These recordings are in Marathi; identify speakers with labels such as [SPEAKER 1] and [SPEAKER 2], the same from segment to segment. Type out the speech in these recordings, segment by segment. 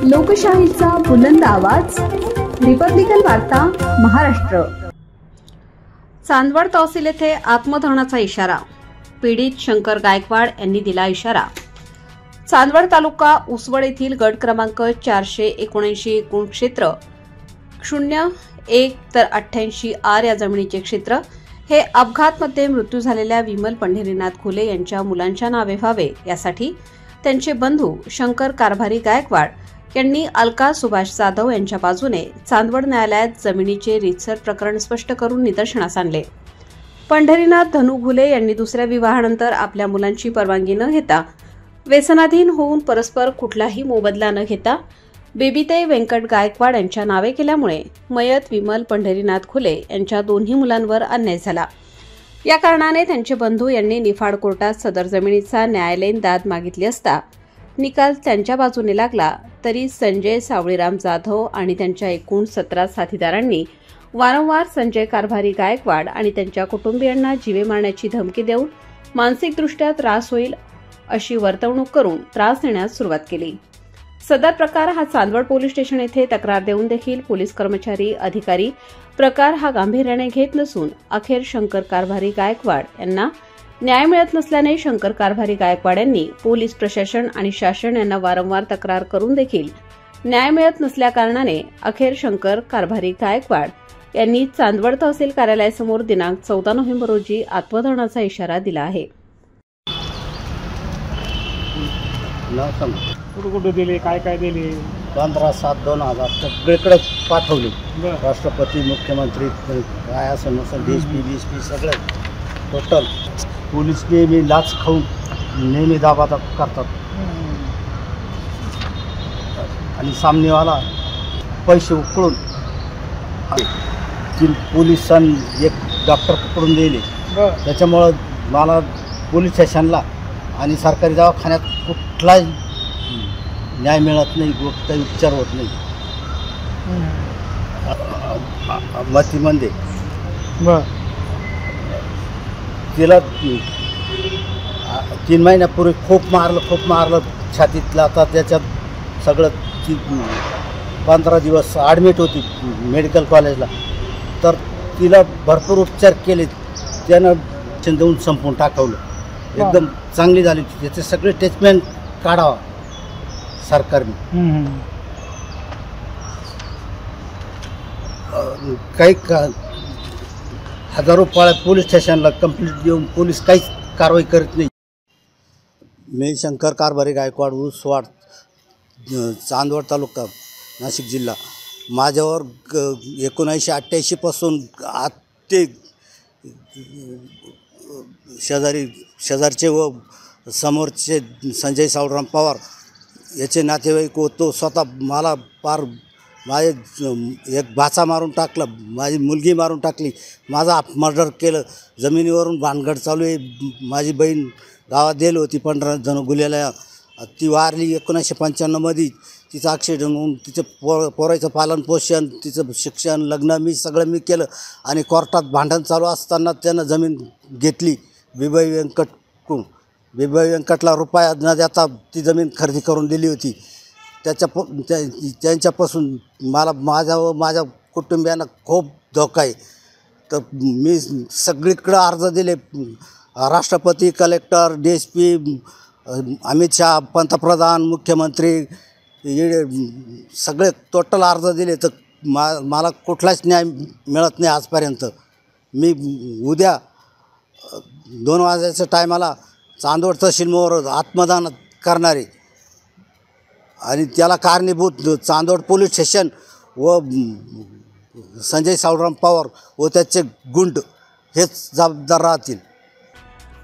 [SPEAKER 1] लोकशाहीचा बुलंद आवाज, रिपब्लिकन वार्ता महाराष्ट्र। चांदवड तहसील येथे आत्मदहनाचा इशारा, पीडित शंकर गायकवाड यांनी दिला इशारा। चांदवड तालुका उसवड येथील गट क्रमांक 479 एकूण क्षेत्र 01 तर 88 आर या जमिनीचे क्षेत्र हे अपघातमध्ये मृत्यू झालेल्या विमल पंढरीनाथ खुले यांच्या मुलांच्या नावे व्हावे यासाठी त्यांचे बंधू शंकर कारभारी गायकवाड यांनी अलका सुभाष जाधव यांच्या बाजूने चांदवड न्यायालयात जमिनीचे रीतसर प्रकरण स्पष्ट करून निदर्शनास आणले। पंढरीनाथ धनु घुले यांनी दुसऱ्या विवाहानंतर आपल्या मुलांची परवानगी न घेता व्यसनाधीन होऊन परस्पर कुठलाही मोबदला न घेता बेबीताई व्यंकट गायकवाड यांच्या नावे केल्यामुळे मयत विमल पंढरीनाथ खुले यांच्या दोन्ही मुलांवर अन्याय झाला। या कारणाने त्यांचे बंधू यांनी निफाड कोर्टात सदर जमिनीचा न्यायालयीन दाद मागितली असता निकाल त्यांच्या बाजूने लागला, तरी संजय सावळीराम जाधव आणि त्यांच्या एकूण 17 साथीदारांनी वारंवार संजय कारभारी गायकवाड आणि त्यांच्या कुटुंबियांना जीवे मारण्याची धमकी देऊन मानसिकदृष्ट्या त्रास होईल अशी वर्तवणूक करून त्रास देण्यास सुरुवात केली। सदर प्रकार हा चांदवड पोलीस स्टेशन येथे तक्रार देऊन देखील पोलीस कर्मचारी अधिकारी प्रकार हा गांभीर्याने घेत नसून अखेर शंकर कारभारी गायकवाड यांना न्याय मिळत नसल्याने शंकर कारभारी गायकवाड यांनी पोलीस प्रशासन आणि शासन यांना वारंवार तक्रार करून देखील न्याय मिळत नसल्याकारणाने अखेर शंकर कारभारी गायकवाड यांनी चांदवड तहसील कार्यालयासमोर दिनांक 14 नोव्हेंबर रोजी आत्मदहनाचा इशारा दिला आहे।
[SPEAKER 2] कुठे दिले, काय काय दिले?
[SPEAKER 3] 15/7/2000 सगळीकडे पाठवले। राष्ट्रपती, मुख्यमंत्री, काय असं नसेल DSP सगळं टोटल पोलीस नेहमी लाच खाऊन नेहमी दाबादाब करतात आणि सामनेवाला पैसे उकळून 3 पोलिसांनी एक डॉक्टर पकडून दिले। त्याच्यामुळं मला पोलीस स्टेशनला आणि सरकारी दवाखान्यात कुठलाही न्याय मिळत नाही, कुठलाही उपचार होत नाही। मतीमध्ये तिला 3 महिन्यापूर्वी खूप मारलं छातीतला। आता त्याच्यात सगळं 15 दिवस ॲडमिट होती मेडिकल कॉलेजला, तर तिला भरपूर उपचार केले, त्यानं देऊन संपवून टाकवलं। एकदम चांगली झाली, त्याचे सगळे ट्रीटमेंट काढावा सरकारने। काही हजारो पाळ्या पोलीस स्टेशनला कंप्लीट देऊन पोलीस काहीच कारवाई करत नाही। मी शंकर कारभारी गायकवाड, उसवाड, चांदवड तालुका, नाशिक जिल्हा। माझ्यावर 1988 पासून ते शेजारचे व समोरचे संजय सावळीराम पवार याचे नातेवाईक व तो स्वतः मला पार माझे एक भाचा मारून टाकला, माझी मुलगी मारून टाकली, माझा मर्डर केलं, जमिनीवरून भानगड चालू आहे। माझी बहीण गावात गेली होती पंढरीनाथ धनु घुलेला, ती वारली 1995मध्ये। तिचा ॲक्सिडेंट होऊन तिचं पोराचं पालन पोषण, तिचं शिक्षण, लग्न मी सगळं केलं आणि कोर्टात भांडण चालू असताना त्यानं जमीन घेतली बेबीताई व्यंकटकडून। बेबीताई व्यंकटला रुपया न देता ती जमीन खरेदी करून दिली होती। त्यांच्यापासून मला माझ्या कुटुंबियांना खूप धोका आहे। तर मी सगळीकडे अर्ज दिले, राष्ट्रपती, कलेक्टर, DSP, अमित शहा, पंतप्रधान, मुख्यमंत्री, सगळे टोटल अर्ज दिले, तर मला कुठलाच न्याय मिळत नाही आजपर्यंत। मी उद्या 2 वाजण्याच्या टायमाला चांदवड तहसीलमोहर आत्मदान करणारे आणि त्याला कारणीभूत चांदवड पोलीस स्टेशन व संजय सावळीराम पवार व त्याचे गुंड हेच जबाबदार राहतील।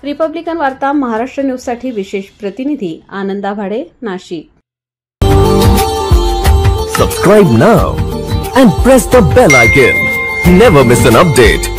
[SPEAKER 1] रिपब्लिकन वार्ता महाराष्ट्र न्यूजसाठी विशेष प्रतिनिधी आनंदा भाडे, Nashik.
[SPEAKER 4] Subscribe now and press the bell icon. Never miss an update.